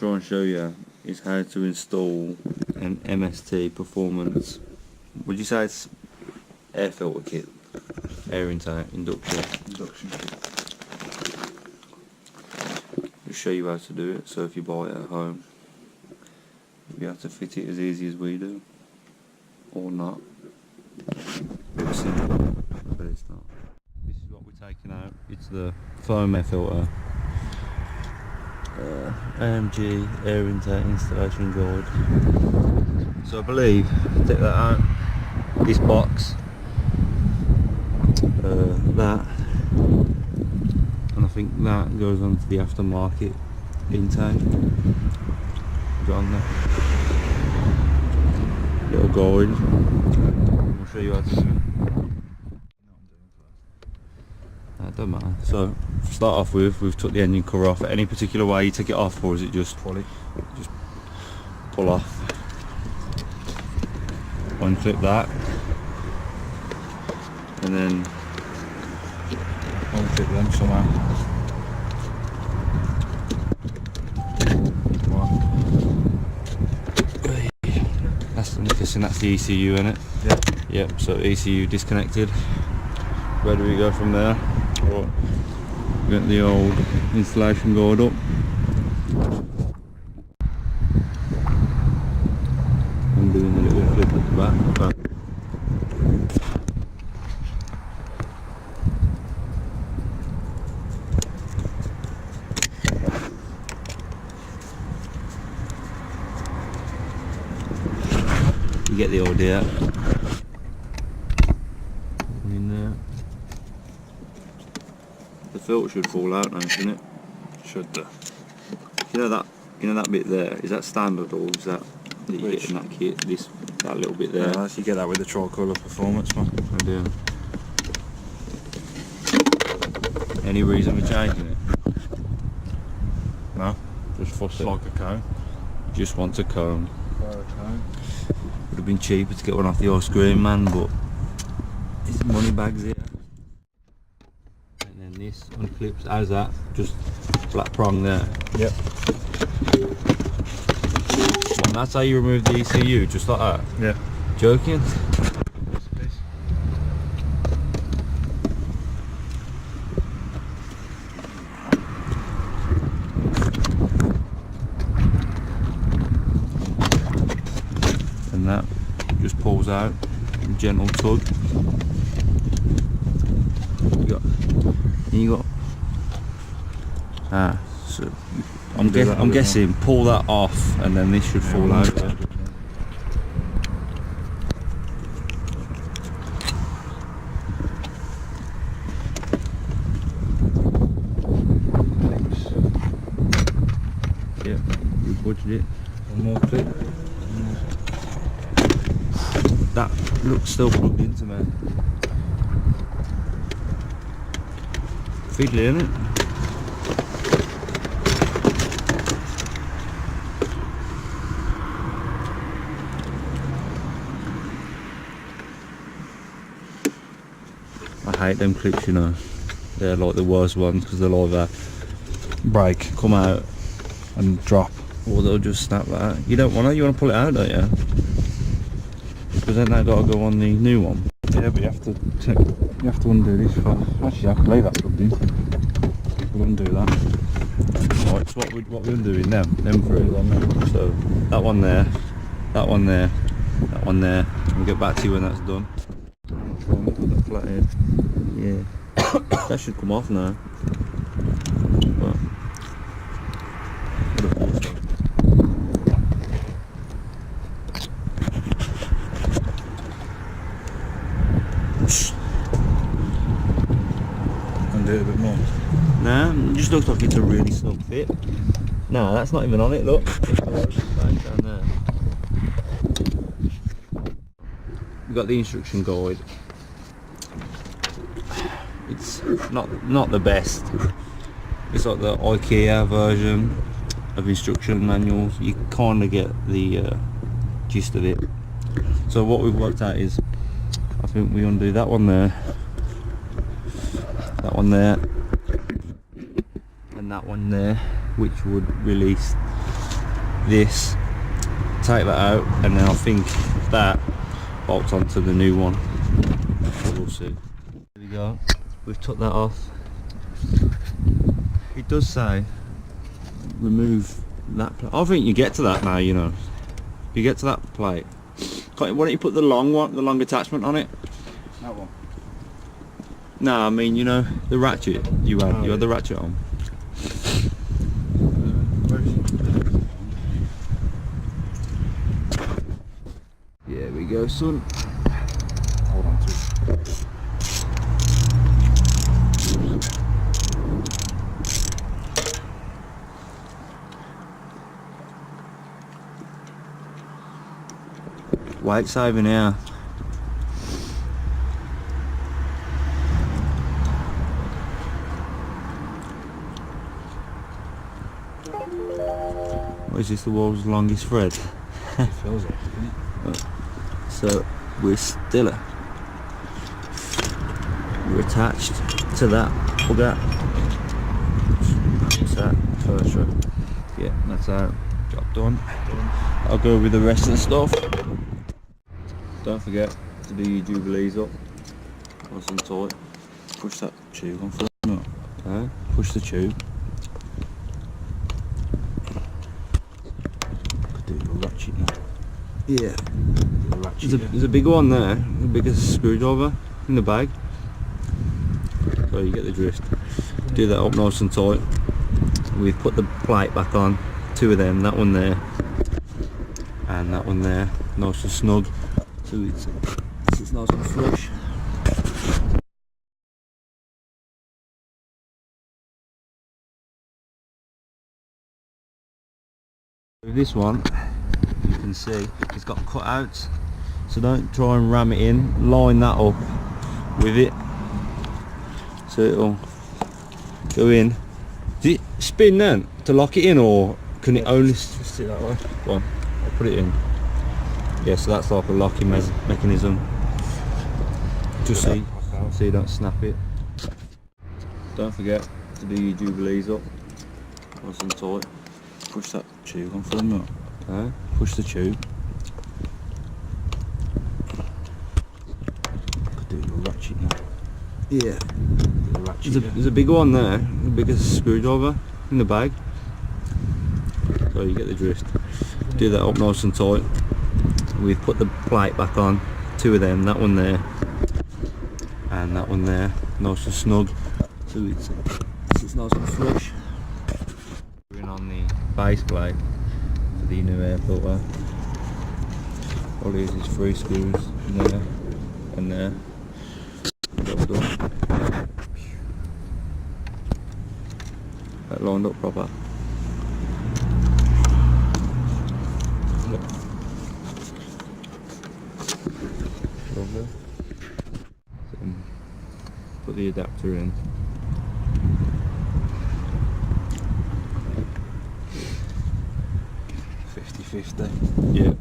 try and show you is how to install an MST performance. Would you say it's air filter kit? Air intake, induction. Induction kit. Just show you how to do it, so if you buy it at home, you'll be able to fit it as easy as we do. Or not. Bit simple, but it's not. This is what we're taking out. It's the foam air filter. AMG air intake installation guide. So I believe, take that out, this box, that, and I think that goes on to the aftermarket intake. Got on there. Little guide. I'll show you how to do it. That don't matter. So, to start off with, we've took the engine cover off. Any particular way you take it off, or is it just pull it? Just pull off. Unclip that, and then unclip them somehow. I'm guessing that's the ECU in it. Yeah. Yep. So ECU disconnected. Where do we go from there? Right. Get the old installation guide up. I'm doing a little flip at the back. You get the idea. In there. The filter should fall out now, shouldn't it? Should do. You know that bit there. Is that standard, or is that you get in that kit? That little bit there. Yeah, you get that with the tricolour performance, man. I do. Any reason for changing it? No. Just fuss it. Like a cone. Just want a cone. Fire a cone. Would have been cheaper to get one off the ice cream man, but it's money bags here. And then this unclips. How's that? Just flat prong there. Yep. And that's how you remove the ECU, just like that? Yeah. Joking? And that just pulls out, gentle tug. You got so I'm guessing pull that off, and then this should fall out. Yep, you butchered it. One more clip. That looks still plugged into me. Fiddly, isn't it? I hate them clips, you know. They're like the worst ones, because they'll either break, come out And drop. or they'll just snap like that. You don't want it, you want to pull it out, don't you? Because then that got to go on the new one. Yeah, but you have to undo this first. Actually, I can leave that plugged in. We'll undo that. Right, so what we're doing them three. So that one there, that one there, that one there. We'll get back to you when that's done. Put that flat head. Yeah. That should come off now. But Undo it a bit more. nah, it just looks like it's a really snug fit. Nah, that's not even on it, look. Down there. We've got the instruction guide. It's not the best. It's like the IKEA version of instruction manuals. You kind of get the gist of it. So what we've worked out is, I think we undo that one there, that one there, and that one there, which would release this, take that out, and then I think that bolts onto the new one. We'll see. There we go. We've took that off. It does say remove that plate. I think you get to that now, you know. You get to that plate. Why don't you put the long one, the long attachment on it? That one. No, I mean, you know, the ratchet. You had the ratchet on. Here we go, son. Hold on to it. Weight saving here. What is this, the world's longest thread? It feels like it, doesn't it? So we're still we're attached to that plug. What's that? First row. Yeah, that's our job done. I'll go with the rest of the stuff. Don't forget to do your jubilees up. Nice and tight. Push that tube on for them. Okay. Push the tube. Could do a ratchet now. Yeah. Do a ratchet. There's a big one there, the biggest screwdriver in the bag. So you get the drift. Do that up nice and tight. We've put the plate back on, two of them, that one there, and that one there, nice and snug. So it's nice and flush. With this one, you can see it's got cutouts, so don't try and ram it in. Line that up with it, so it'll go in. Does it spin then to lock it in, or can it only Just sit that way. go on? I'll put it in. Yeah, so that's like a locking mechanism. Just so you don't snap it. Don't forget to do your jubilees up. Nice and tight. Push that tube on for them. Okay. Push the tube. Could do a ratchet now. Yeah. Do a ratchet. There's a big one there, the biggest screwdriver in the bag. So you get the drift. Do that up nice and tight. We've put the plate back on, two of them, that one there, and that one there, nice and snug. So it's nice and flush. We're in on the base plate for the new air filter. All it is 3 screws in there and there. Job done. That lined up proper. Look. Lovely. So, put the adapter in. Yeah.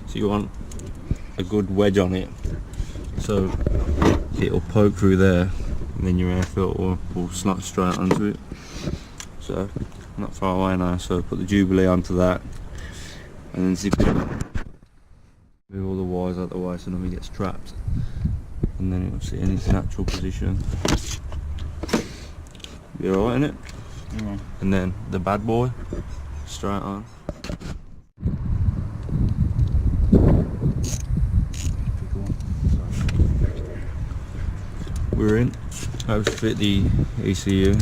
So you want a good wedge on it, so it'll poke through there, and then your air filter will slot straight onto it. So not far away now. So put the Jubilee onto that, and then zip it up. Move all the wires out the way so nothing gets trapped, and then it'll sit in its natural position. Be alright, innit? Yeah. And then the bad boy, straight on. We're in. I've fit the ECU.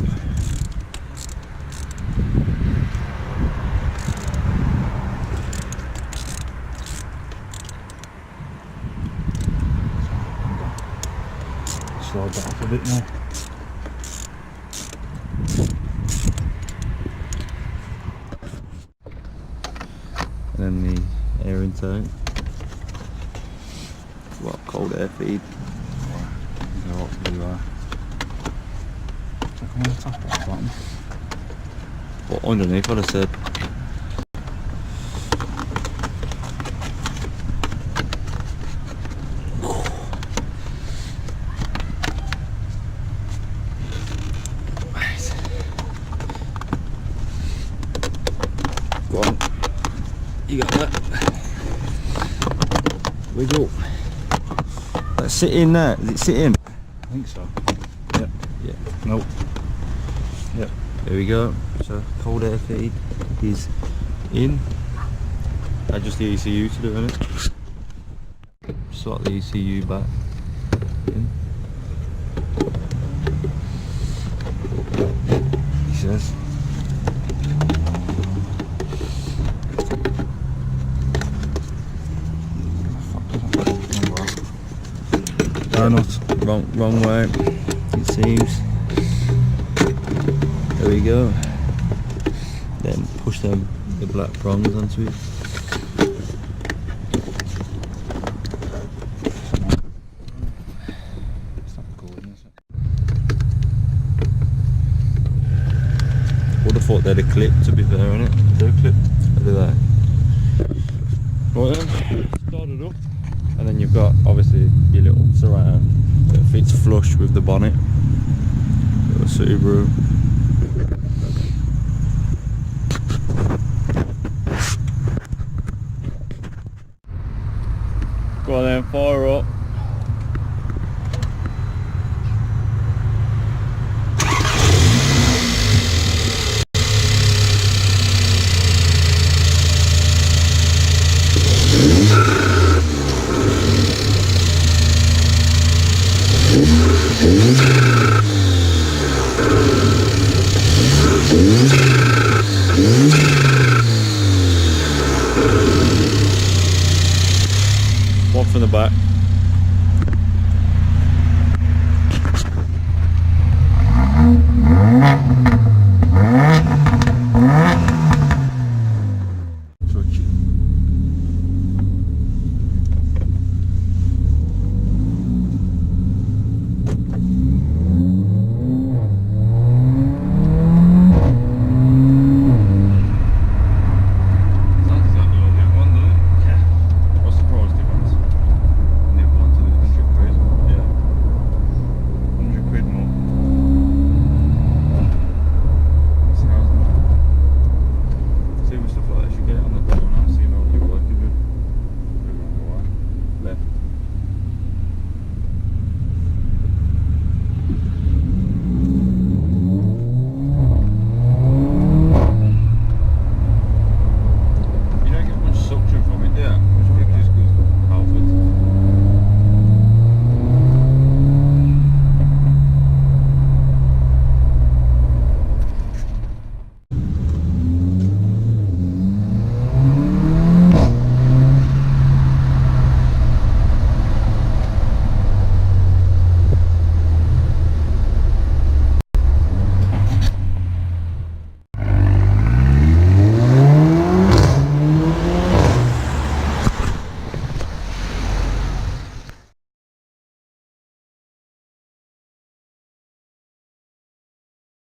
Slide that off a bit more. And then the air intake. What, cold air feed. Go up to the check on the top or the bottom. What, underneath what I said. You got that. Wiggle. Let's sit in there. Does it sit in? I think so. Yep. Yeah. Nope. Yep. There we go. So cold air feed is in. That's just the ECU to do, isn't it? Slot the ECU back in. He says. No, not. Wrong way, it seems. There we go. Then push the black prongs onto it. It's not recording, is it? Would have thought they'd have clipped, to be fair, innit? They're clipped. Look at that. Right then, start it up. And then you've got obviously your little surround that fits flush with the bonnet. Little Subaru. Go on then, fire up. One from the back.